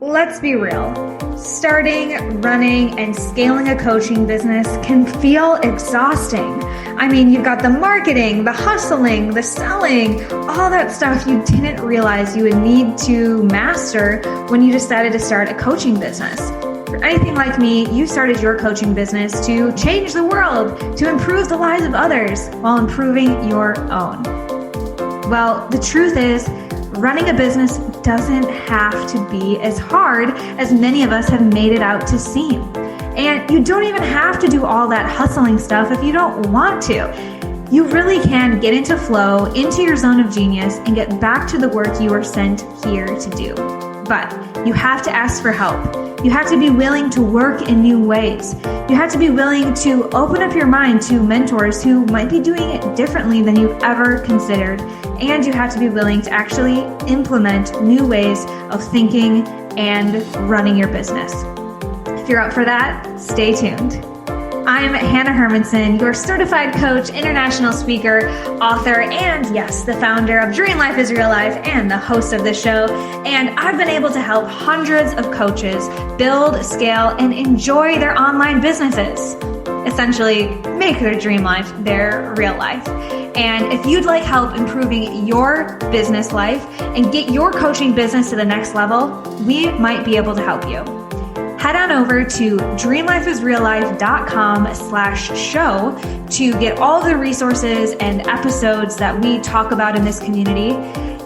Let's be real. Starting, running, and scaling a coaching business can feel exhausting. I mean, you've got the marketing, the hustling, the selling, all that stuff you didn't realize you would need to master when you decided to start a coaching business. For anything like me, you started your coaching business to change the world, to improve the lives of others while improving your own. Well, the truth is, running a business doesn't have to be as hard as many of us have made it out to seem. And you don't even have to do all that hustling stuff if you don't want to. You really can get into flow, into your zone of genius, and get back to the work you were sent here to do. But you have to ask for help. You have to be willing to work in new ways. You have to be willing to open up your mind to mentors who might be doing it differently than you've ever considered. And you have to be willing to actually implement new ways of thinking and running your business. If you're up for that, stay tuned. I'm Hannah Hermanson, your certified coach, international speaker, author, and yes, the founder of Dream Life is Real Life and the host of this show. And I've been able to help hundreds of coaches build, scale, and enjoy their online businesses. Essentially, make their dream life their real life. And if you'd like help improving your business life and get your coaching business to the next level, we might be able to help you. Head on over to dreamlifeisreallife.com/show to get all the resources and episodes that we talk about in this community.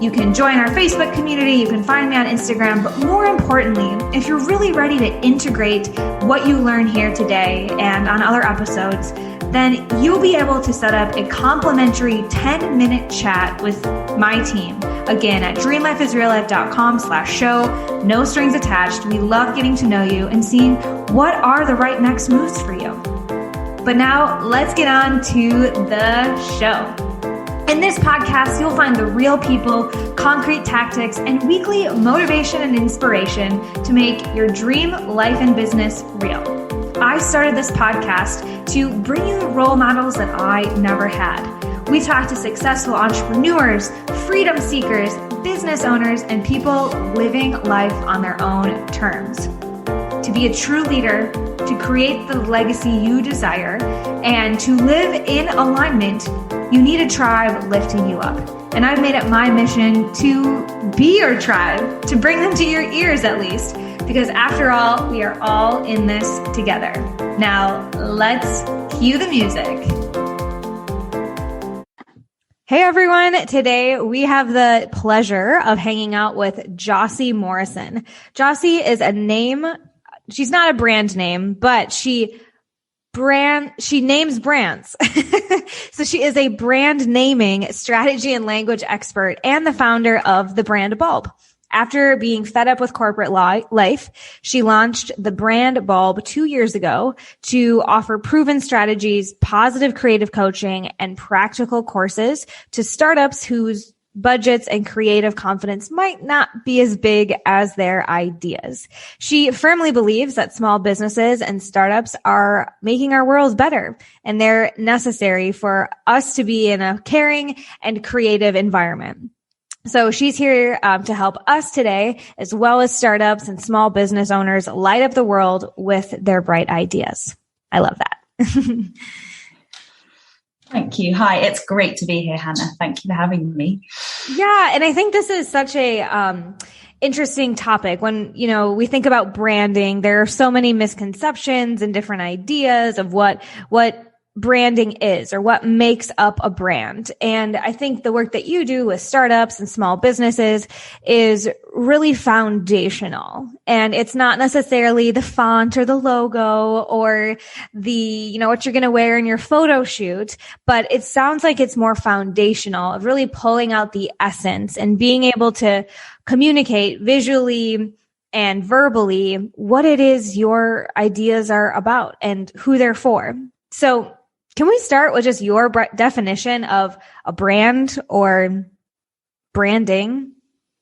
You can join our Facebook community, you can find me on Instagram, but more importantly, if you're really ready to integrate what you learn here today and on other episodes, then you'll be able to set up a complimentary 10-minute chat with my team. Again, at dreamlifeisreallife.com/show, no strings attached. We love getting to know you and seeing what are the right next moves for you. But now let's get on to the show. In this podcast, you'll find the real people, concrete tactics, and weekly motivation and inspiration to make your dream life and business real. I started this podcast to bring you the role models that I never had. We talk to successful entrepreneurs, freedom seekers, business owners, and people living life on their own terms. To be a true leader, to create the legacy you desire, and to live in alignment, you need a tribe lifting you up. And I've made it my mission to be your tribe, to bring them to your ears at least, because after all, we are all in this together. Now, let's cue the music. Hey everyone, today we have the pleasure of hanging out with Jossie Morrison. Jossie is a name, she's not a brand name, but she names brands. So she is a brand naming strategy and language expert and the founder of the brand Bulb. After being fed up with corporate life, she launched the brand Bulb 2 years ago to offer proven strategies, positive creative coaching, and practical courses to startups whose budgets and creative confidence might not be as big as their ideas. She firmly believes that small businesses and startups are making our worlds better, and they're necessary for us to be in a caring and creative environment. So she's here to help us today, as well as startups and small business owners light up the world with their bright ideas. I love that. Thank you. Hi, it's great to be here, Hannah. Thank you for having me. Yeah, and I think this is such a interesting topic. When, we think about branding, there are so many misconceptions and different ideas of what branding is or what makes up a brand. And I think the work that you do with startups and small businesses is really foundational. And it's not necessarily the font or the logo or the, what you're going to wear in your photo shoot, but it sounds like it's more foundational of really pulling out the essence and being able to communicate visually and verbally what it is your ideas are about and who they're for. So can we start with just your definition of a brand or branding?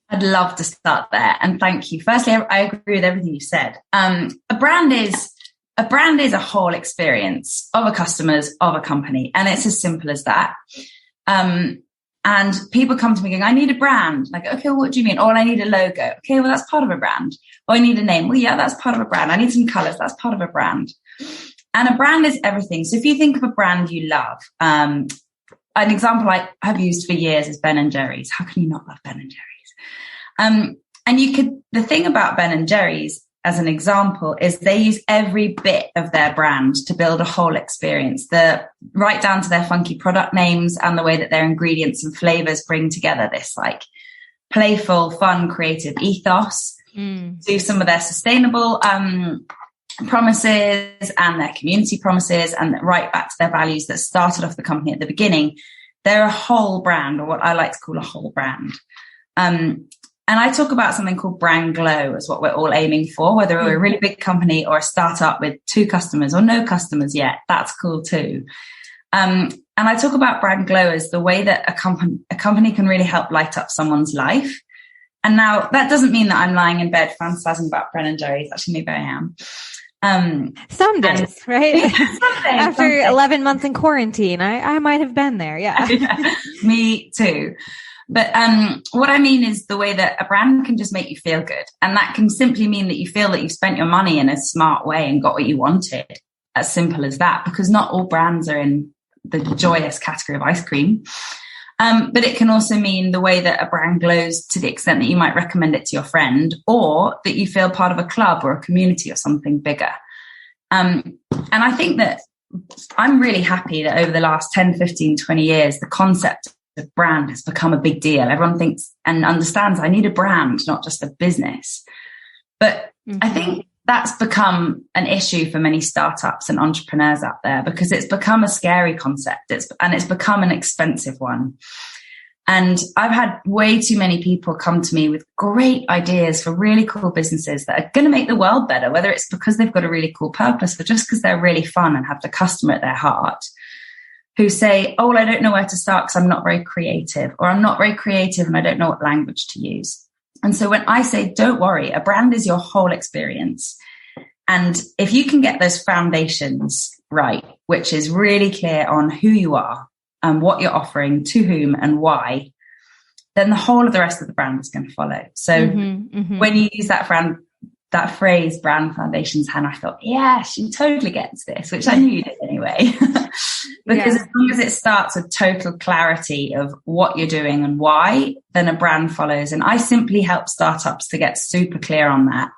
I'd love to start there. And thank you. Firstly, I agree with everything you said. A brand is a whole experience of a customer's, of a company. And it's as simple as that. And And people come to me going, I need a brand. Like, okay, well, what do you mean? Oh, I need a logo. Okay, well, that's part of a brand. Oh, I need a name. Well, yeah, that's part of a brand. I need some colors. That's part of a brand. And a brand is everything. So if you think of a brand you love, an example I have used for years is Ben & Jerry's. How can you not love Ben & Jerry's? And the thing about Ben & Jerry's as an example is they use every bit of their brand to build a whole experience, right down to their funky product names and the way that their ingredients and flavors bring together this like playful, fun, creative ethos. Do some of their sustainable promises and their community promises, and right back to their values that started off the company at the beginning. They're a whole brand, or what I like to call a whole brand. And I talk about something called brand glow as what we're all aiming for, whether we're a really big company or a startup with 2 customers or no customers yet. That's cool too. And I talk about brand glow as the way that a company can really help light up someone's life. And now that doesn't mean that I'm lying in bed fantasizing about Ben & Jerry's. Actually, maybe I am. Some days, right? After 11 months in quarantine, I might have been there. Yeah. Yeah, me too. But what I mean is the way that a brand can just make you feel good. And that can simply mean that you feel that you've spent your money in a smart way and got what you wanted. As simple as that, because not all brands are in the joyous category of ice cream. But it can also mean the way that a brand glows to the extent that you might recommend it to your friend, or that you feel part of a club or a community or something bigger. And I think that I'm really happy that over the last 10, 15, 20 years, the concept of brand has become a big deal. Everyone thinks and understands I need a brand, not just a business. But I think that's become an issue for many startups and entrepreneurs out there, because it's become a scary concept. It's become an expensive one. And I've had way too many people come to me with great ideas for really cool businesses that are going to make the world better, whether it's because they've got a really cool purpose or just because they're really fun and have the customer at their heart, who say, oh, well, I don't know where to start because I'm not very creative, or I'm not very creative and I don't know what language to use. And so when I say, don't worry, a brand is your whole experience. And if you can get those foundations right, which is really clear on who you are and what you're offering, to whom and why, then the whole of the rest of the brand is going to follow. So when you use that phrase, brand foundations, Hannah, I thought, yeah, she totally gets this, which I knew you did anyway. Because as long as it starts with total clarity of what you're doing and why, then a brand follows. And I simply help startups to get super clear on that,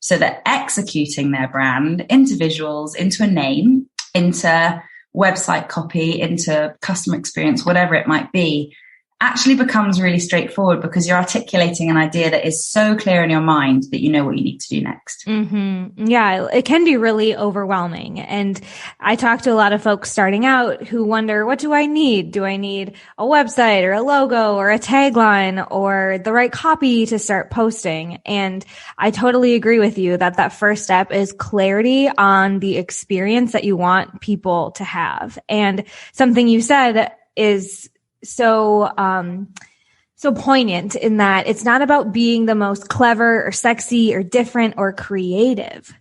so that executing their brand into visuals, into a name, into website copy, into customer experience, whatever it might be, actually becomes really straightforward, because you're articulating an idea that is so clear in your mind that you know what you need to do next. Yeah, it can be really overwhelming. And I talk to a lot of folks starting out who wonder, what do I need? Do I need a website or a logo or a tagline or the right copy to start posting? And I totally agree with you that first step is clarity on the experience that you want people to have. And something you said is so poignant in that it's not about being the most clever or sexy or different or creative,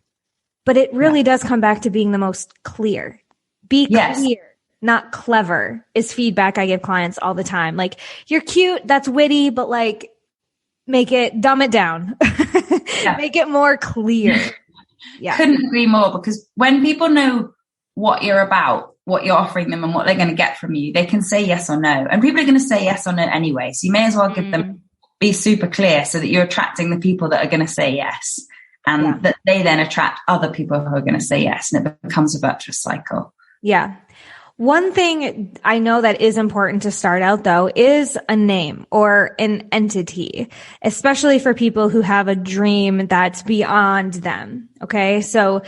but it really does come back to being the most clear. Be clear, not clever, is feedback I give clients all the time. Like, you're cute, that's witty, but like, dumb it down, make it more clear. Couldn't agree more, because when people know what you're about, what you're offering them and what they're going to get from you, they can say yes or no. And people are going to say yes or no anyway. So you may as well be super clear, so that you're attracting the people that are going to say yes, and that they then attract other people who are going to say yes. And it becomes a virtuous cycle. Yeah. One thing I know that is important to start out, though, is a name or an entity, especially for people who have a dream that's beyond them. Okay. So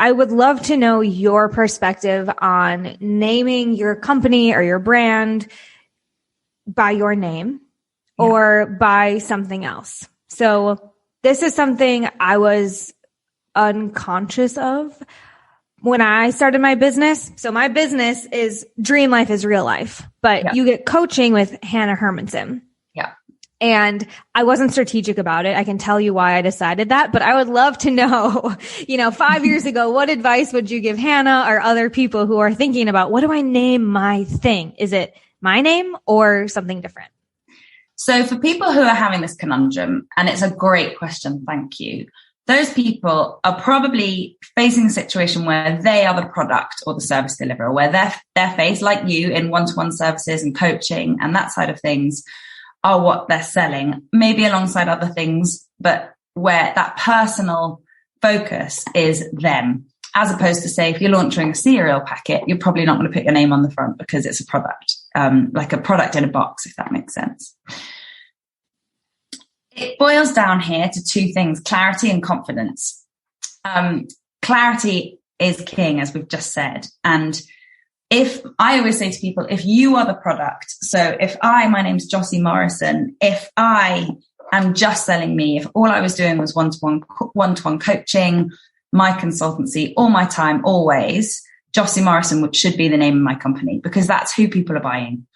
I would love to know your perspective on naming your company or your brand by your name or by something else. So this is something I was unconscious of when I started my business. So my business is Dream Life is Real Life, but you get coaching with Hannah Hermanson. And I wasn't strategic about it. I can tell you why I decided that, but I would love to know, 5 years ago, what advice would you give Hannah or other people who are thinking about, what do I name my thing? Is it my name or something different? So for people who are having this conundrum, and it's a great question, thank you. Those people are probably facing a situation where they are the product or the service deliverer, where their face, like you, in one-to-one services and coaching and that side of things, are what they're selling, maybe alongside other things, but where that personal focus is them. As opposed to, say, if you're launching a cereal packet, you're probably not going to put your name on the front because it's a product, like a product in a box, if that makes sense. It boils down here to two things: clarity and confidence. Clarity is king, as we've just said. And if I always say to people, if you are the product, so if my name's Jossie Morrison, if I am just selling me, if all I was doing was one-to-one coaching, my consultancy, all my time, always, Jossie Morrison should be the name of my company, because that's who people are buying.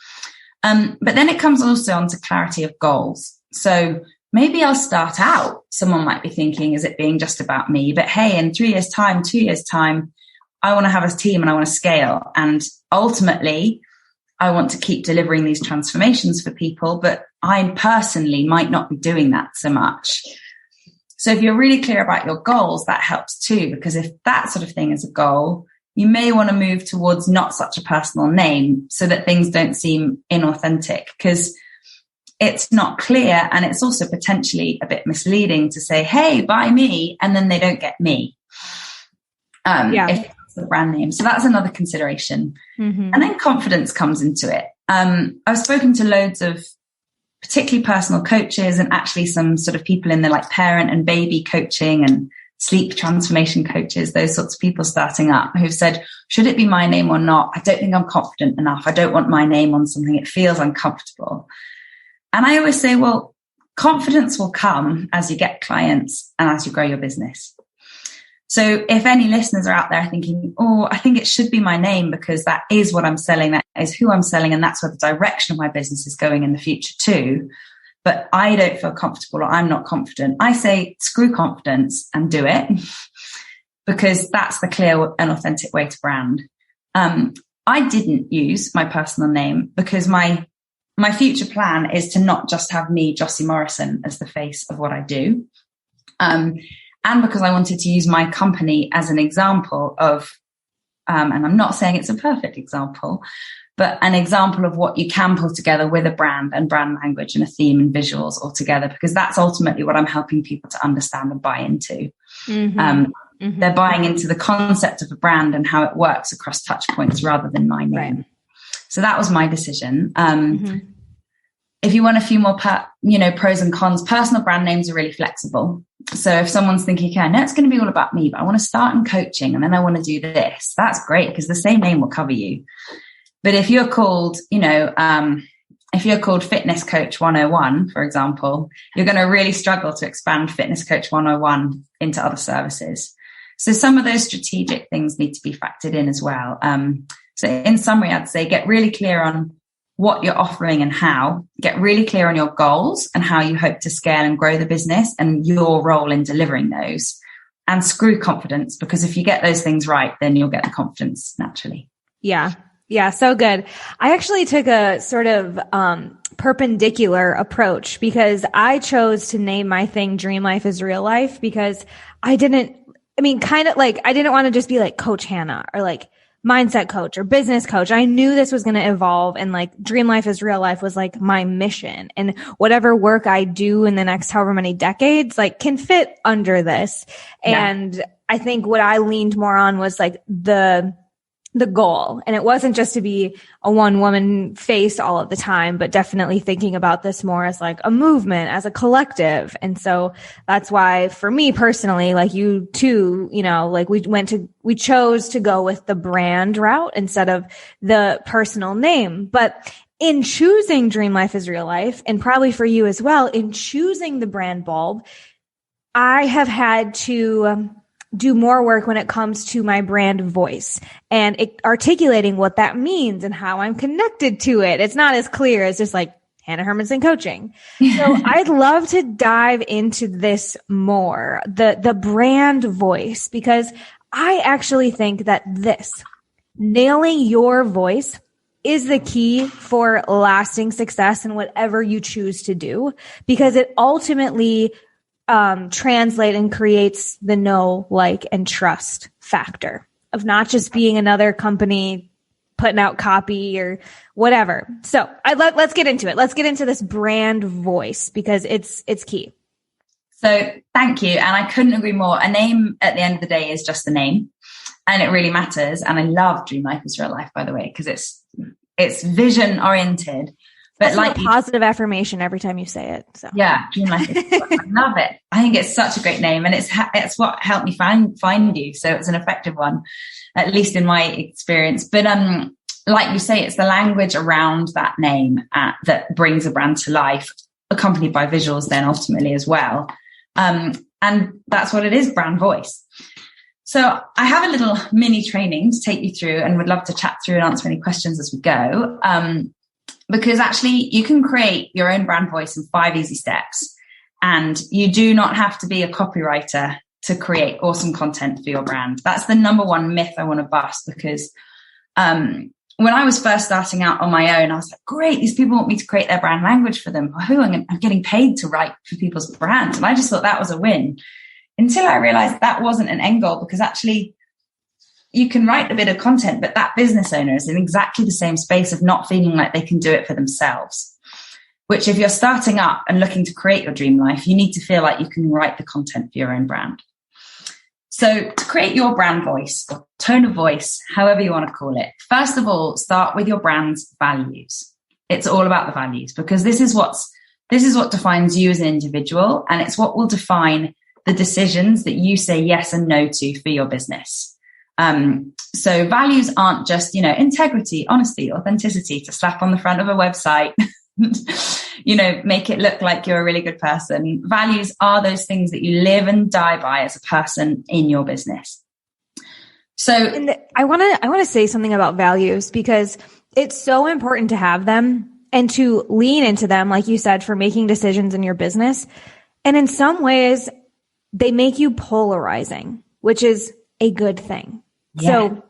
But then it comes also on to clarity of goals. So maybe I'll start out, someone might be thinking, is it being just about me? But hey, in 3 years' time, 2 years' time, I want to have a team and I want to scale. And ultimately, I want to keep delivering these transformations for people, but I personally might not be doing that so much. So if you're really clear about your goals, that helps too, because if that sort of thing is a goal, you may want to move towards not such a personal name so that things don't seem inauthentic, because it's not clear. And it's also potentially a bit misleading to say, hey, buy me, and then they don't get me. If that's the brand name. So that's another consideration. Mm-hmm. And then confidence comes into it. I've spoken to loads of particularly personal coaches, and actually some sort of people in the like parent and baby coaching and sleep transformation coaches, those sorts of people starting up, who've said, should it be my name or not? I don't think I'm confident enough. I don't want my name on something. It feels uncomfortable. And I always say, well, confidence will come as you get clients and as you grow your business. So if any listeners are out there thinking, oh, I think it should be my name because that is what I'm selling, that is who I'm selling, and that's where the direction of my business is going in the future too, but I don't feel comfortable or I'm not confident, I say, screw confidence and do it, because that's the clear and authentic way to brand. I didn't use my personal name because my future plan is to not just have me, Jossie Morrison, as the face of what I do. And because I wanted to use my company as an example of, and I'm not saying it's a perfect example, but an example of what you can pull together with a brand and brand language and a theme and visuals all together, because that's ultimately what I'm helping people to understand and buy into. Mm-hmm. They're buying into the concept of a brand and how it works across touch points rather than my name. Right. So that was my decision. If you want a few more, pros and cons, personal brand names are really flexible. So if someone's thinking, okay, I know it's going to be all about me, but I want to start in coaching and then I want to do this, that's great, because the same name will cover you. But if you're called, Fitness Coach 101, for example, you're going to really struggle to expand Fitness Coach 101 into other services. So some of those strategic things need to be factored in as well. So in summary, I'd say get really clear on what you're offering and how, get really clear on your goals and how you hope to scale and grow the business and your role in delivering those, and screw confidence, because if you get those things right, then you'll get the confidence naturally. Yeah. Yeah. So good. I actually took a sort of, perpendicular approach, because I chose to name my thing Dream Life is Real Life, because I didn't want to just be like Coach Hannah or like mindset coach or business coach. I knew this was going to evolve, and like Dream Life is Real Life was like my mission, and whatever work I do in the next however many decades, like can fit under this. Yeah. And I think what I leaned more on was like the goal. And it wasn't just to be a one woman face all of the time, but definitely thinking about this more as like a movement, as a collective. And so that's why for me personally, like you too, like we chose to go with the brand route instead of the personal name. But in choosing Dream Life is Real Life, and probably for you as well, in choosing the brand bulb, I have had to do more work when it comes to my brand voice and articulating what that means and how I'm connected to it. It's not as clear as just like Hannah Hermanson coaching. So I'd love to dive into this more, the brand voice, because I actually think that nailing your voice is the key for lasting success in whatever you choose to do, because it ultimately translates and creates the know, like, and trust factor of not just being another company putting out copy or whatever. So let's get into it. Let's get into this brand voice, because it's key. So thank you. And I couldn't agree more. A name at the end of the day is just a name, and it really matters. And I love Dream Life is Real Life, by the way, because it's vision oriented. But that's like a positive affirmation every time you say it. So yeah, Dream Life is Real Life. I love it. I think it's such a great name, and it's what helped me find you. So it's an effective one, at least in my experience. But like you say, it's the language around that name that brings a brand to life, accompanied by visuals then ultimately as well. And that's what it is, brand voice. So I have a little mini training to take you through, and would love to chat through and answer any questions as we go. Because actually you can create your own brand voice in 5 easy steps. And you do not have to be a copywriter to create awesome content for your brand. That's the number one myth I want to bust, because when I was first starting out on my own, I was like, great, these people want me to create their brand language for them. I'm getting paid to write for people's brands. And I just thought that was a win, until I realized that wasn't an end goal, because actually you can write a bit of content, but that business owner is in exactly the same space of not feeling like they can do it for themselves. Which, if you're starting up and looking to create your dream life, you need to feel like you can write the content for your own brand. So to create your brand voice, or tone of voice, however you want to call it, first of all, start with your brand's values. It's all about the values, because this is what defines you as an individual, and it's what will define the decisions that you say yes and no to for your business. So values aren't just, integrity, honesty, authenticity to slap on the front of a website, make it look like you're a really good person. Values are those things that you live and die by as a person in your business. So I want to say something about values, because it's so important to have them and to lean into them, like you said, for making decisions in your business. And in some ways, they make you polarizing, which is a good thing. Yeah. So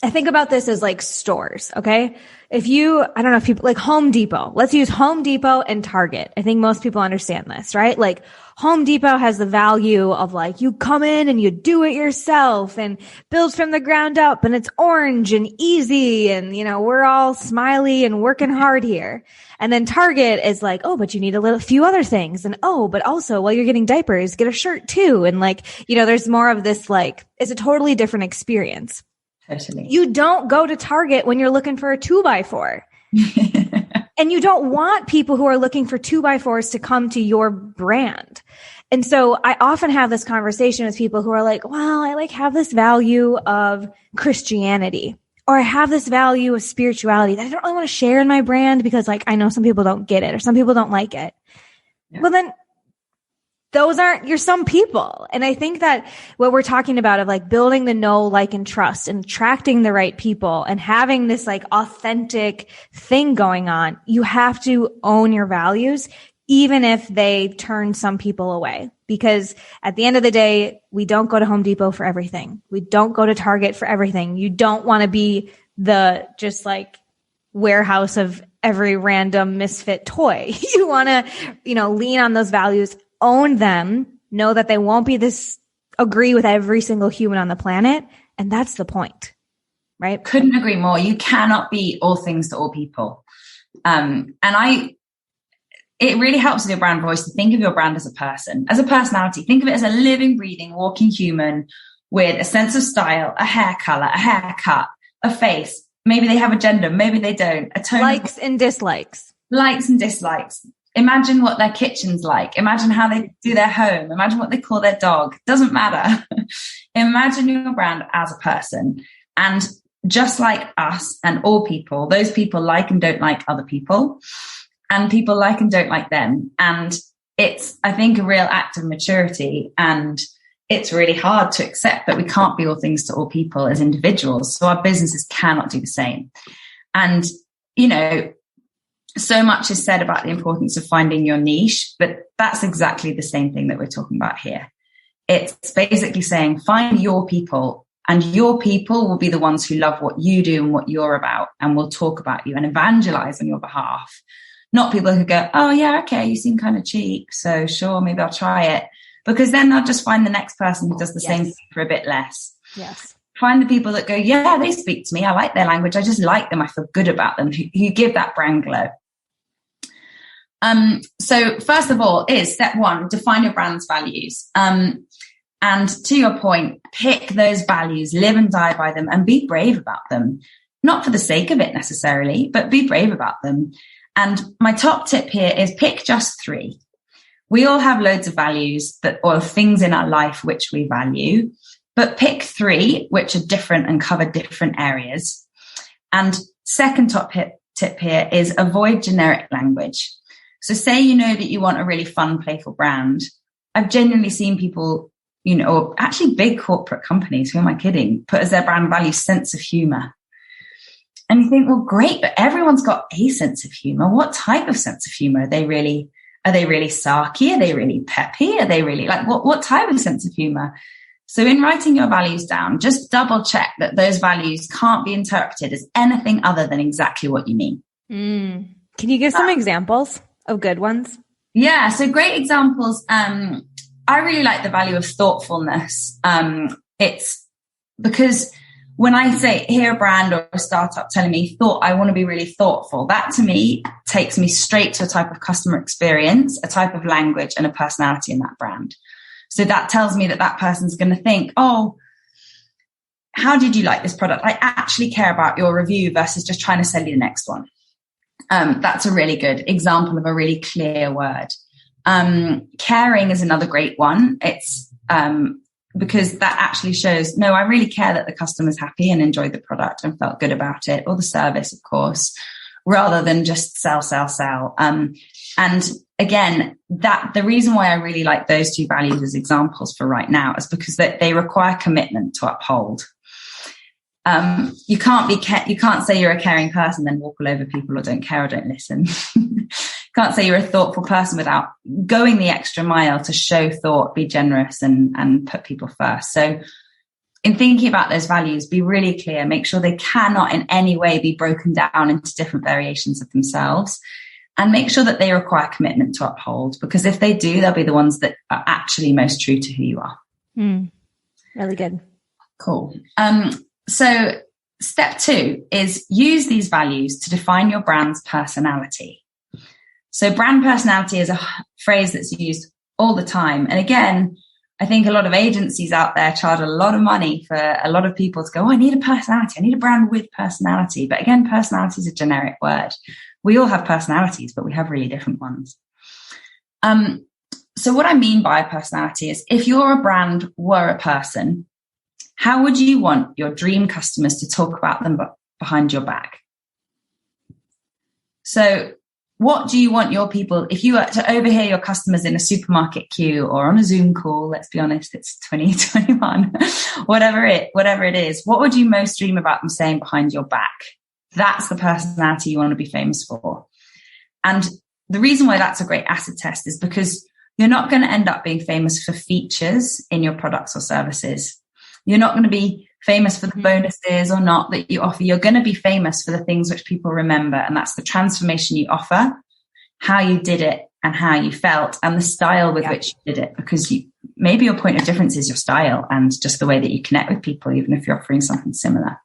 I think about this as like stores. Okay. I don't know if people like Home Depot, let's use Home Depot and Target. I think most people understand this, right? Like Home Depot has the value of like, you come in and you do it yourself and builds from the ground up, and it's orange and easy. And, we're all smiley and working hard here. And then Target is like, oh, but you need a few other things. And but also while you're getting diapers, get a shirt too. And there's more of this, it's a totally different experience. Totally. You don't go to Target when you're looking for a 2x4. And you don't want people who are looking for 2x4s to come to your brand. And so I often have this conversation with people who are like, well, I have this value of Christianity, or I have this value of spirituality that I don't really want to share in my brand because I know some people don't get it or some people don't like it. Yeah. Well, then those aren't your some people. And I think that what we're talking about of building the know, like, and trust and attracting the right people and having this authentic thing going on, you have to own your values, even if they turn some people away. Because at the end of the day, we don't go to Home Depot for everything. We don't go to Target for everything. You don't want to be the warehouse of every random misfit toy. You want to, lean on those values, own them, know that they won't be agree with every single human on the planet. And that's the point, right? Couldn't agree more. You cannot be all things to all people. It really helps with your brand voice to think of your brand as a person, as a personality. Think of it as a living, breathing, walking human with a sense of style, a hair color, a haircut, a face. Maybe they have a gender, maybe they don't. A tone likes and dislikes. Likes and dislikes. Imagine what their kitchen's like. Imagine how they do their home. Imagine what they call their dog. Doesn't matter. Imagine your brand as a person. And just like us and all people, those people like and don't like other people. And people like and don't like them. And it's, I think, a real act of maturity. And it's really hard to accept that we can't be all things to all people as individuals. So our businesses cannot do the same. And, so much is said about the importance of finding your niche, but that's exactly the same thing that we're talking about here. It's basically saying, find your people And your people will be the ones who love what you do and what you're about, and will talk about you and evangelize on your behalf. Not people who go, oh yeah, okay, you seem kind of cheap, so sure, maybe I'll try it. Because then they'll just find the next person who does the same thing for a bit less. Yes. Find the people that go, yeah, they speak to me. I like their language. I just like them. I feel good about them. Who give that brand glow. So first of all is step one, define your brand's values. And to your point, pick those values, live and die by them, and be brave about them. Not for the sake of it necessarily, but be brave about them. And my top tip here is pick just 3. We all have loads of values or things in our life which we value, but pick 3 which are different and cover different areas. And second top tip here is avoid generic language. So say you know that you want a really fun, playful brand. I've genuinely seen people, or actually big corporate companies, who am I kidding, put as their brand value sense of humor. And you think, well, great, but everyone's got a sense of humor. What type of sense of humor? Are they really sarky? Are they really peppy? Are they really what type of sense of humor? So in writing your values down, just double check that those values can't be interpreted as anything other than exactly what you mean. Can you give some examples of good ones? Yeah. So great examples. I really like the value of thoughtfulness. It's because when I hear a brand or a startup telling me I want to be really thoughtful, that to me takes me straight to a type of customer experience, a type of language, and a personality in that brand. So that tells me that person's going to think, oh, how did you like this product? I actually care about your review versus just trying to sell you the next one. That's a really good example of a really clear word. Caring is another great one. It's because that actually shows, no, I really care that the customer's happy and enjoyed the product and felt good about it, or the service, of course, rather than just sell. And again, the reason why I really like those 2 values as examples for right now is because they require commitment to uphold. You can't say you're a caring person, then walk all over people or don't care or don't listen. Can't say you're a thoughtful person without going the extra mile to show thought, be generous, and put people first. So in thinking about those values, be really clear, make sure they cannot in any way be broken down into different variations of themselves, and make sure that they require commitment to uphold, because if they do, they'll be the ones that are actually most true to who you are. Really good. Cool. So step 2 is use these values to define your brand's personality. So brand personality is a phrase that's used all the time. And again, I think a lot of agencies out there charge a lot of money for a lot of people to go, oh, I need a personality. I need a brand with personality. But again, personality is a generic word. We all have personalities, but we have really different ones. So what I mean by a personality is, if your brand were a person, how would you want your dream customers to talk about them behind your back? So what do you want your people, if you were to overhear your customers in a supermarket queue or on a Zoom call, let's be honest, it's 2021, whatever it is, what would you most dream about them saying behind your back? That's the personality you want to be famous for. And the reason why that's a great acid test is because you're not going to end up being famous for features in your products or services. You're not going to be famous for the bonuses or not that you offer. You're going to be famous for the things which people remember. And that's the transformation you offer, how you did it and how you felt, and the style with which you did it. Because maybe your point of difference is your style and just the way that you connect with people, even if you're offering something similar.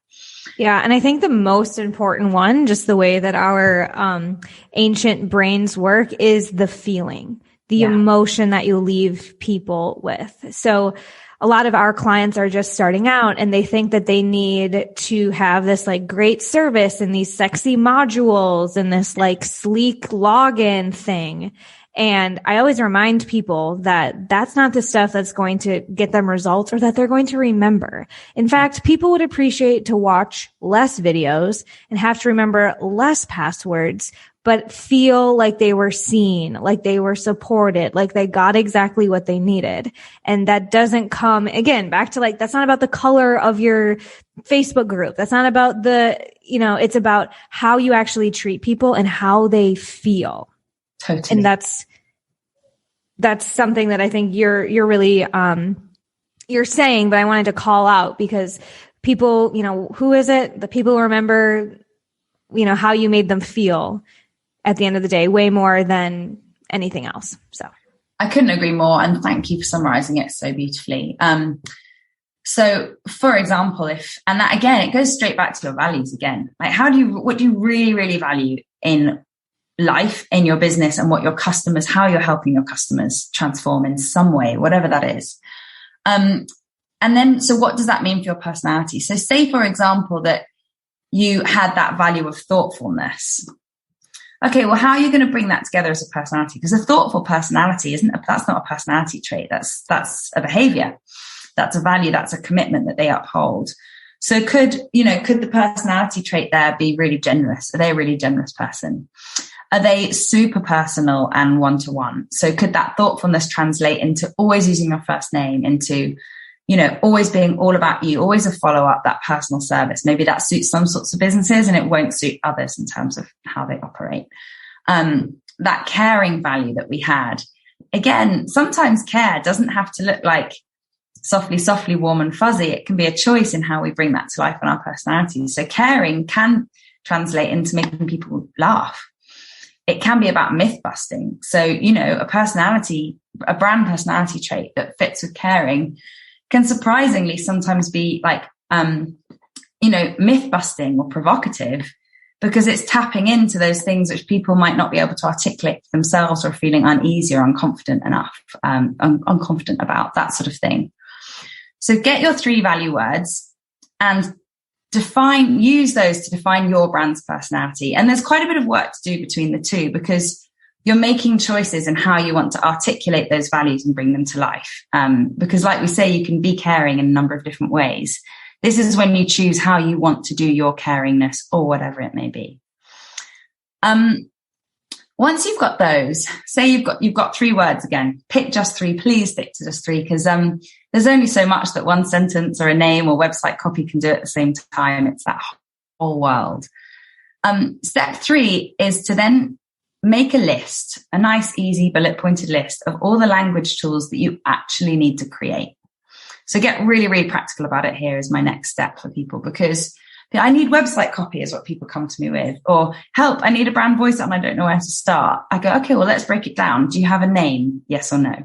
Yeah. And I think the most important one, just the way that our ancient brains work, is the feeling, the emotion that you leave people with. So a lot of our clients are just starting out and they think that they need to have this like great service and these sexy modules and this like sleek login thing. And I always remind people that that's not the stuff that's going to get them results or that they're going to remember. In fact, people would appreciate to watch less videos and have to remember less passwords, but feel like they were seen, like they were supported, like they got exactly what they needed. And that doesn't come, again, back to like, that's not about the color of your Facebook group. That's not about it's about how you actually treat people and how they feel. Totally. And that's something that I think you're really, you're saying, but I wanted to call out because people, who is it? The people remember, how you made them feel at the end of the day, way more than anything else. So I couldn't agree more. And thank you for summarizing it so beautifully. So for example, and that again, it goes straight back to your values again. Like what do you really, really value in life, in your business, and what your customers, how you're helping your customers transform in some way, whatever that is. And then, so what does that mean for your personality? So say, for example, that you had that value of thoughtfulness. Okay, well, how are you going to bring that together as a personality? Because a thoughtful personality that's not a personality trait. That's a behavior. That's a value. That's a commitment that they uphold. So could the personality trait there be really generous? Are they a really generous person? Are they super personal and one-to-one? So could that thoughtfulness translate into always using your first name, into, always being all about you, always a follow-up, that personal service? Maybe that suits some sorts of businesses and it won't suit others in terms of how they operate. That caring value that we had. Again, sometimes care doesn't have to look like softly, warm and fuzzy. It can be a choice in how we bring that to life in our personalities. So caring can translate into making people laugh. It can be about myth busting. So, a brand personality trait that fits with caring can surprisingly sometimes be like, myth busting or provocative, because it's tapping into those things which people might not be able to articulate for themselves, or feeling uneasy or unconfident about, that sort of thing. So get your 3 value words and use those to define your brand's personality. And there's quite a bit of work to do between the two, because you're making choices in how you want to articulate those values and bring them to life. Because like we say, you can be caring in a number of different ways. This is when you choose how you want to do your caringness, or whatever it may be. Once you've got those, say you've got 3 words again, pick just 3, please stick to just 3, because there's only so much that one sentence or a name or website copy can do at the same time. It's that whole world. Step 3 is to then make a list, a nice, easy, bullet pointed list of all the language tools that you actually need to create. So get really, really practical about it here is my next step for people, because I need website copy is what people come to me with, or help, I need a brand voice and I don't know where to start. I go, okay, well, let's break it down. Do you have a name? Yes or no?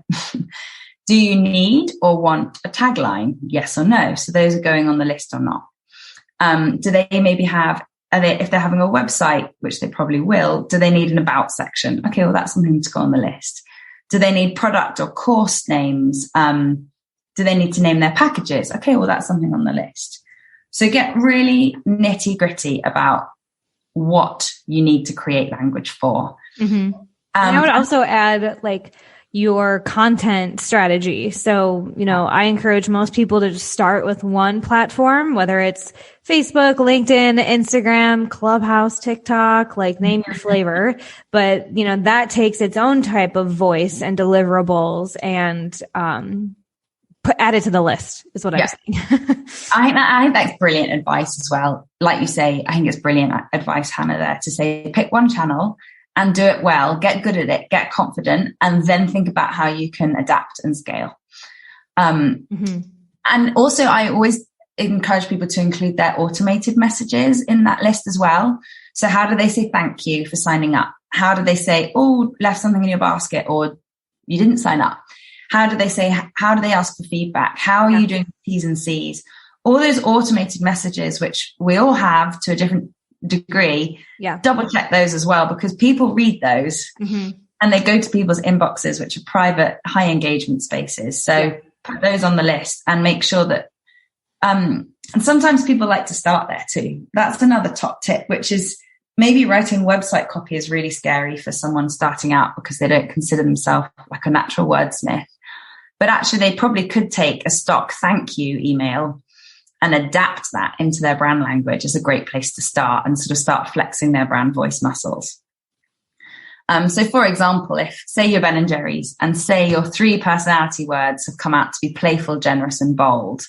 Do you need or want a tagline? Yes or no? So those are going on the list or not. Do they maybe if they're having a website, which they probably will, do they need an about section? Okay, well, that's something to go on the list. Do they need product or course names? Do they need to name their packages? Okay, well, that's something on the list. So get really nitty gritty about what you need to create language for. Mm-hmm. And I would also add your content strategy. So, I encourage most people to just start with one platform, whether it's Facebook, LinkedIn, Instagram, Clubhouse, TikTok, name your flavor. But, that takes its own type of voice and deliverables and, add it to the list is what I'm saying. I think that's brilliant advice as well. Like you say, I think it's brilliant advice, Hannah, there to say, pick one channel and do it well, get good at it, get confident, and then think about how you can adapt and scale. And also I always encourage people to include their automated messages in that list as well. So how do they say thank you for signing up? How do they say, oh, left something in your basket, or you didn't sign up? How do they ask for feedback? How are you doing T's and C's? All those automated messages, which we all have to a different degree, double check those as well, because people read those and they go to people's inboxes, which are private, high engagement spaces. So put those on the list and make sure that, and sometimes people like to start there too. That's another top tip, which is maybe writing website copy is really scary for someone starting out because they don't consider themselves like a natural wordsmith. But actually, they probably could take a stock thank you email and adapt that into their brand language as a great place to start and sort of start flexing their brand voice muscles. So, for example, if say you're Ben & Jerry's and say your 3 personality words have come out to be playful, generous and bold,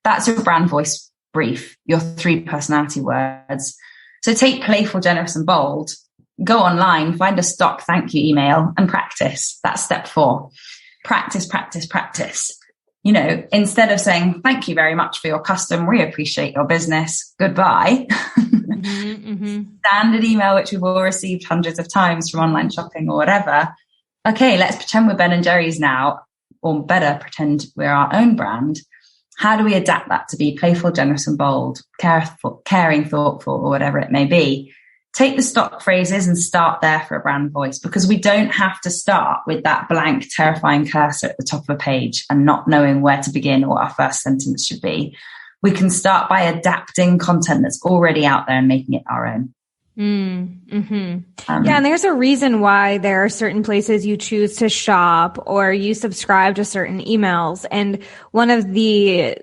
that's your brand voice brief, your 3 personality words. So take playful, generous and bold, go online, find a stock thank you email and practice. That's step 4. Practice, practice, practice. You know, instead of saying, thank you very much for your custom, we appreciate your business, goodbye. Standard email, which we've all received hundreds of times from online shopping or whatever. Okay, let's pretend we're Ben and Jerry's now, or better, pretend we're our own brand. How do we adapt that to be playful, generous and bold, careful, caring, thoughtful, or whatever it may be? Take the stock phrases and start there for a brand voice, because we don't have to start with that blank, terrifying cursor at the top of a page and not knowing where to begin or what our first sentence should be. We can start by adapting content that's already out there and making it our own. Yeah, and there's a reason why there are certain places you choose to shop or you subscribe to certain emails. And one of the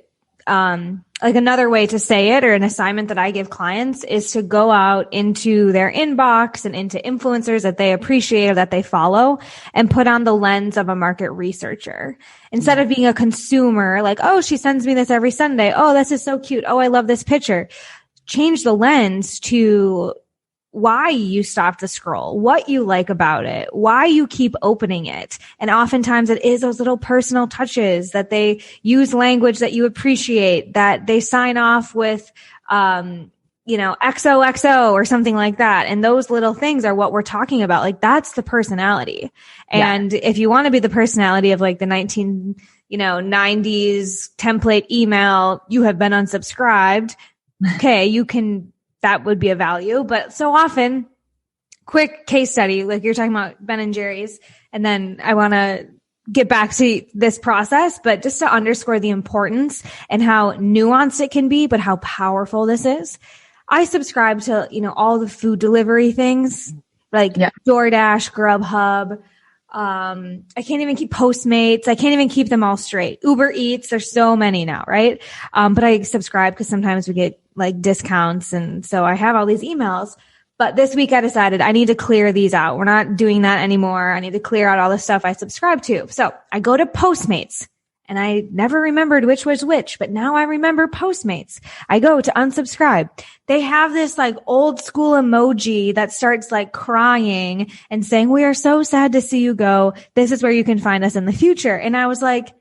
like another way to say it, or an assignment that I give clients, is to go out into their inbox and into influencers that they appreciate or that they follow and put on the lens of a market researcher. Instead of being a consumer, like, oh, she sends me this every Sunday. Oh, this is so cute. Oh, I love this picture. Change the lens to why you stop the scroll, what you like about it, why you keep opening it. And oftentimes it is those little personal touches that they use language that you appreciate, that they sign off with, XOXO or something like that. And those little things are what we're talking about. Like, that's the personality. And if you want to be the personality of like the 90s template email, you have been unsubscribed. Okay. That would be a value. But so often, quick case study, like you're talking about Ben and Jerry's, and then I want to get back to this process, but just to underscore the importance and how nuanced it can be, but how powerful this is. I subscribe to, all the food delivery things like DoorDash, Grubhub. I can't even keep Postmates. I can't even keep them all straight. Uber Eats. There's so many now, right? But I subscribe because sometimes we get like discounts. And so I have all these emails, but this week I decided I need to clear these out. We're not doing that anymore. I need to clear out all the stuff I subscribe to. So I go to Postmates, and I never remembered which was which, but now I remember Postmates. I go to unsubscribe. They have this like old school emoji that starts like crying and saying, "We are so sad to see you go. This is where you can find us in the future." And I was like,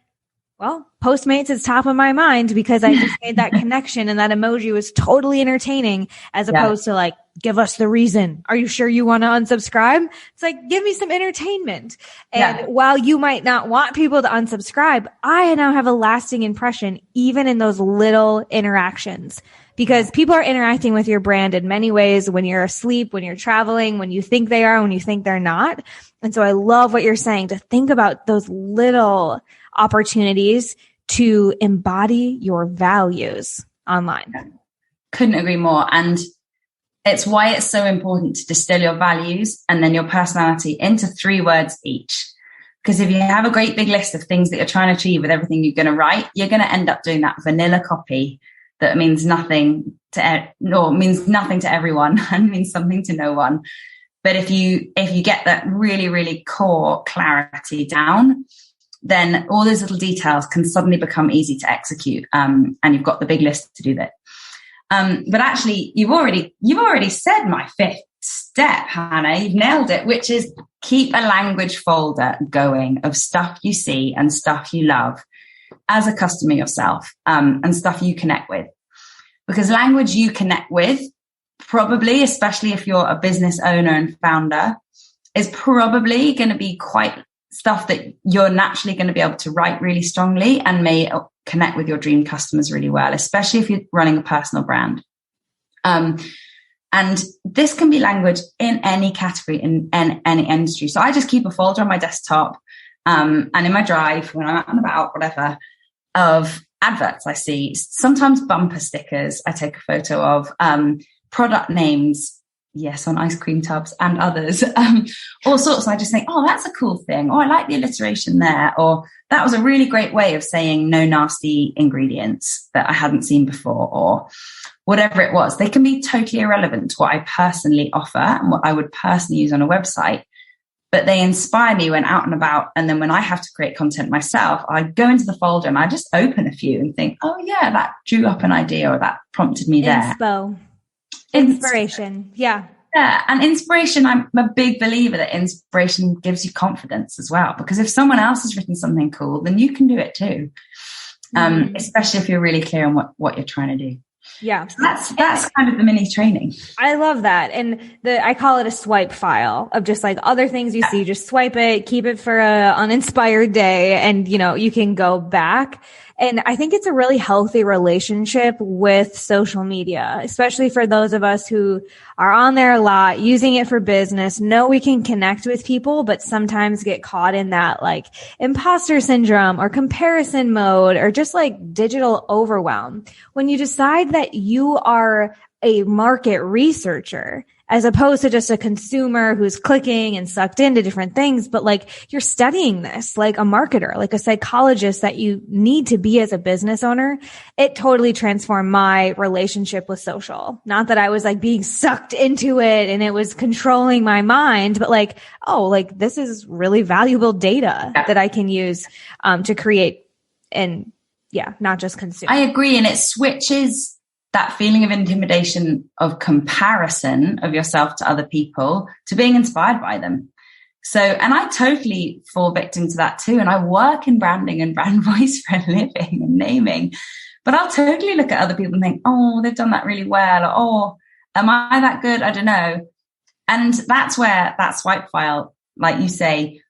well, Postmates is top of my mind because I just made that connection, and that emoji was totally entertaining as opposed to like, give us the reason. Are you sure you want to unsubscribe? It's like, give me some entertainment. And while you might not want people to unsubscribe, I now have a lasting impression, even in those little interactions, because people are interacting with your brand in many ways when you're asleep, when you're traveling, when you think they are, when you think they're not. And so I love what you're saying, to think about those little opportunities to embody your values online. Couldn't agree more. And it's why it's so important to distill your values and then your personality into 3 words each. Because if you have a great big list of things that you're trying to achieve with everything you're going to write, you're going to end up doing that vanilla copy that means nothing to everyone and means something to no one. But if you get that really, really core clarity down, then all those little details can suddenly become easy to execute. And you've got the big list to do that. But actually, you've already said my 5th step, Hannah. You've nailed it, which is keep a language folder going of stuff you see and stuff you love as a customer yourself, and stuff you connect with. Because language you connect with, probably, especially if you're a business owner and founder, is probably going to be quite stuff that you're naturally going to be able to write really strongly and may connect with your dream customers really well, especially if you're running a personal brand. And this can be language in any category, in any industry. So I just keep a folder on my desktop and in my drive when I'm out and about, whatever, of adverts I see, sometimes bumper stickers I take a photo of, product names, yes, on ice cream tubs and others, all sorts. I just think, oh, that's a cool thing. Or I like the alliteration there. Or that was a really great way of saying no nasty ingredients that I hadn't seen before, or whatever it was. They can be totally irrelevant to what I personally offer and what I would personally use on a website, but they inspire me when out and about. And then when I have to create content myself, I go into the folder and I just open a few and think, oh yeah, that drew up an idea, or that prompted me there. Inspiration. Yeah. Yeah, and inspiration, I'm a big believer that inspiration gives you confidence as well, because if someone else has written something cool, then you can do it too. Especially if you're really clear on what you're trying to do. Yeah. So that's kind of the mini training. I love that. And I call it a swipe file of just like other things you see, just swipe it, keep it for a uninspired day. And, you can go back. And I think it's a really healthy relationship with social media, especially for those of us who are on there a lot, using it for business, know we can connect with people, but sometimes get caught in that like imposter syndrome or comparison mode or just like digital overwhelm. When you decide that you are a market researcher, as opposed to just a consumer who's clicking and sucked into different things, but like you're studying this like a marketer, like a psychologist that you need to be as a business owner, it totally transformed my relationship with social. Not that I was like being sucked into it and it was controlling my mind, but like, oh, like this is really valuable data that I can use to create and not just consume. I agree. And it switches that feeling of intimidation of comparison of yourself to other people to being inspired by them. So, and I totally fall victim to that too. And I work in branding and brand voice for a living and naming, but I'll totally look at other people and think, oh, they've done that really well. Or, oh, am I that good? I don't know. And that's where that swipe file, like you say,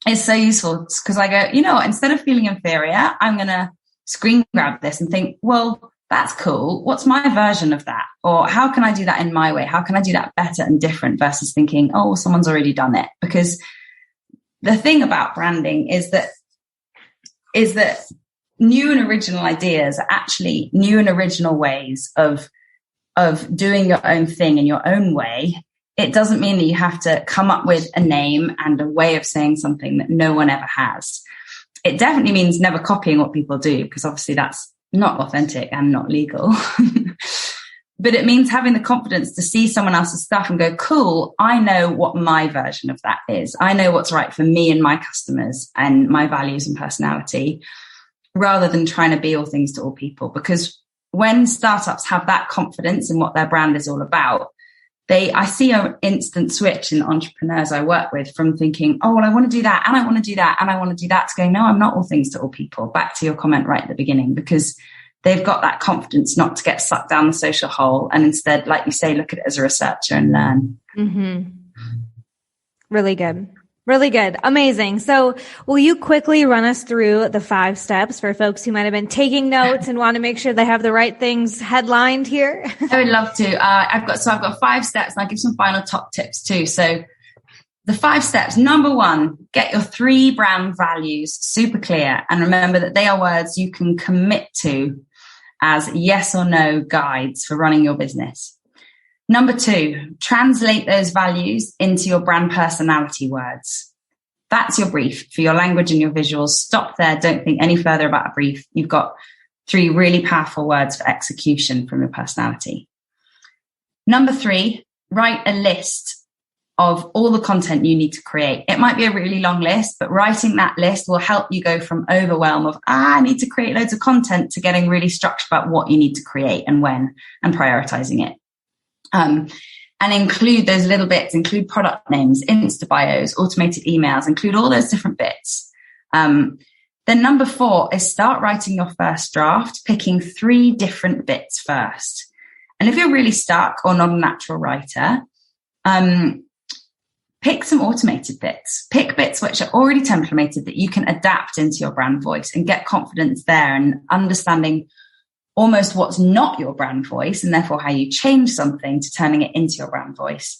is so useful, because I go, instead of feeling inferior, I'm going to screen grab this and think, well, that's cool. What's my version of that? Or how can I do that in my way? How can I do that better and different versus thinking, oh, someone's already done it? Because the thing about branding is that new and original ideas are actually new and original ways of doing your own thing in your own way. It doesn't mean that you have to come up with a name and a way of saying something that no one ever has. It definitely means never copying what people do, because obviously that's not authentic and not legal. But it means having the confidence to see someone else's stuff and go, cool, I know what my version of that is. I know what's right for me and my customers and my values and personality, rather than trying to be all things to all people. Because when startups have that confidence in what their brand is all about, I see an instant switch in entrepreneurs I work with from thinking, oh, well, I want to do that, and I want to do that, and I want to do that, to going, no, I'm not all things to all people. Back to your comment right at the beginning, because they've got that confidence not to get sucked down the social hole, and instead, like you say, look at it as a researcher and learn. Mm-hmm. Really good. Really good. Amazing. So will you quickly run us through the 5 steps for folks who might have been taking notes and want to make sure they have the right things headlined here? I would love to. I've got 5 steps, and I'll give some final top tips too. So the 5 steps. Number 1, get your 3 brand values super clear, and remember that they are words you can commit to as yes or no guides for running your business. Number 2, translate those values into your brand personality words. That's your brief for your language and your visuals. Stop there. Don't think any further about a brief. You've got 3 really powerful words for execution from your personality. Number 3, write a list of all the content you need to create. It might be a really long list, but writing that list will help you go from overwhelm of, I need to create loads of content, to getting really structured about what you need to create and when, and prioritizing it. And include those little bits, include product names, Insta bios, automated emails, include all those different bits. Then number 4 is start writing your first draft, picking 3 different bits first. And if you're really stuck or not a natural writer, pick some automated bits. Pick bits which are already templated that you can adapt into your brand voice and get confidence there, and understanding almost what's not your brand voice, and therefore how you change something to turning it into your brand voice.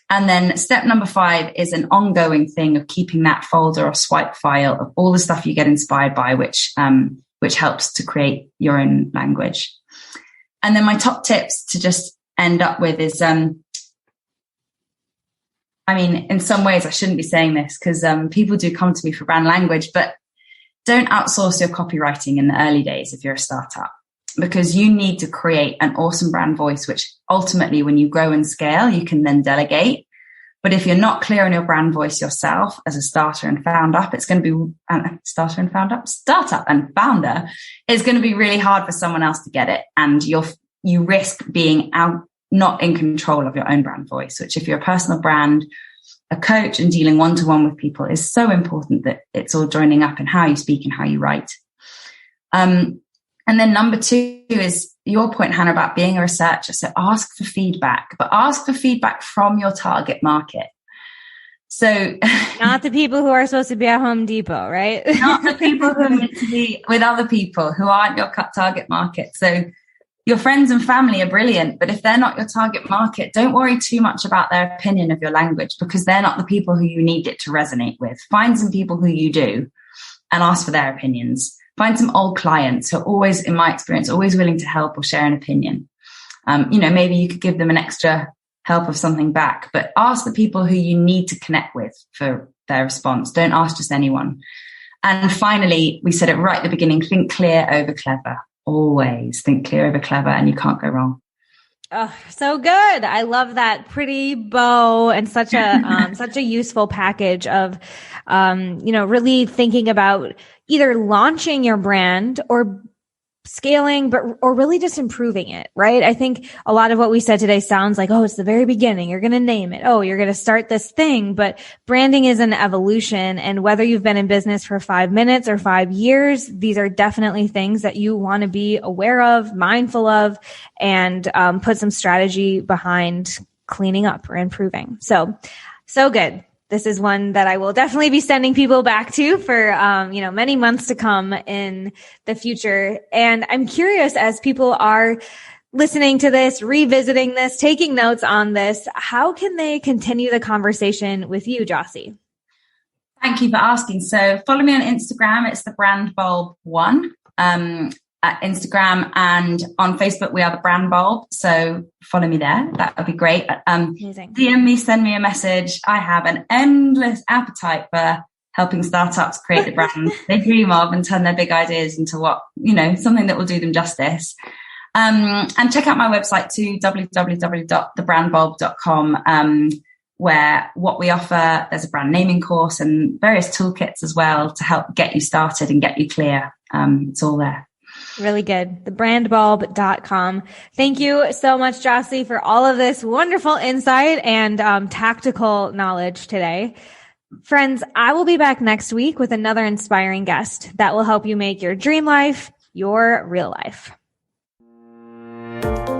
And then step number 5 is an ongoing thing of keeping that folder or swipe file of all the stuff you get inspired by, which helps to create your own language. And then my top tips to just end up with is, in some ways I shouldn't be saying this, because people do come to me for brand language, but don't outsource your copywriting in the early days if you're a startup. Because you need to create an awesome brand voice, which ultimately, when you grow and scale, you can then delegate. But if you're not clear on your brand voice yourself as a starter and founder, it's going to be startup and founder, it's going to be really hard for someone else to get it. And you risk being not in control of your own brand voice, which if you're a personal brand, a coach and dealing one-to-one with people is so important that it's all joining up in how you speak and how you write. And then number 2 is your point, Hannah, about being a researcher. So ask for feedback, but ask for feedback from your target market. So not the people who are supposed to be at Home Depot, right? Not the people who are meant to be with other people who aren't your target market. So your friends and family are brilliant, but if they're not your target market, don't worry too much about their opinion of your language, because they're not the people who you need it to resonate with. Find some people who you do and ask for their opinions. Find some old clients who are always, in my experience, always willing to help or share an opinion. Maybe you could give them an extra help of something back, but ask the people who you need to connect with for their response. Don't ask just anyone. And finally, we said it right at the beginning, think clear over clever. Always think clear over clever, and you can't go wrong. Oh, so good. I love that pretty bow and such a useful package of, really thinking about either launching your brand or scaling, or really just improving it, right? I think a lot of what we said today sounds like, oh, it's the very beginning. You're going to name it. Oh, you're going to start this thing. But branding is an evolution. And whether you've been in business for 5 minutes or 5 years, these are definitely things that you want to be aware of, mindful of, and put some strategy behind cleaning up or improving. So good. This is one that I will definitely be sending people back to for, many months to come in the future. And I'm curious, as people are listening to this, revisiting this, taking notes on this, how can they continue the conversation with you, Jossie? Thank you for asking. So follow me on Instagram. It's the Brand Bulb 1. At Instagram, and on Facebook, we are the Brand Bulb. So follow me there. That would be great. Amazing. DM me, send me a message. I have an endless appetite for helping startups create the brand they dream of and turn their big ideas into something that will do them justice. And check out my website too, www.thebrandbulb.com, where what we offer, there's a brand naming course and various toolkits as well to help get you started and get you clear. It's all there. Really good. Thebrandbulb.com. Thank you so much, Jossie, for all of this wonderful insight and tactical knowledge today. Friends, I will be back next week with another inspiring guest that will help you make your dream life your real life.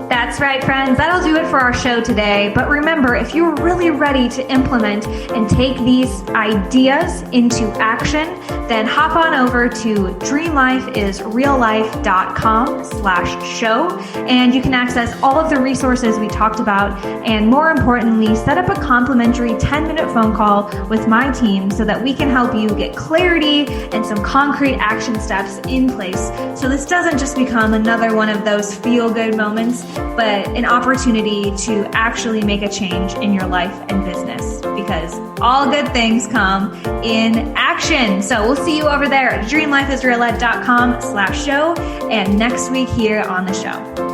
That's right, friends. That'll do it for our show today. But remember, if you're really ready to implement and take these ideas into action, then hop on over to dreamlifeisreallife.com/show, and you can access all of the resources we talked about, and more importantly, set up a complimentary 10-minute phone call with my team so that we can help you get clarity and some concrete action steps in place, so this doesn't just become another one of those feel-good moments, but an opportunity to actually make a change in your life and business, because all good things come in action. So we'll see you over there at dreamlifeisreallife.com/show, and next week here on the show.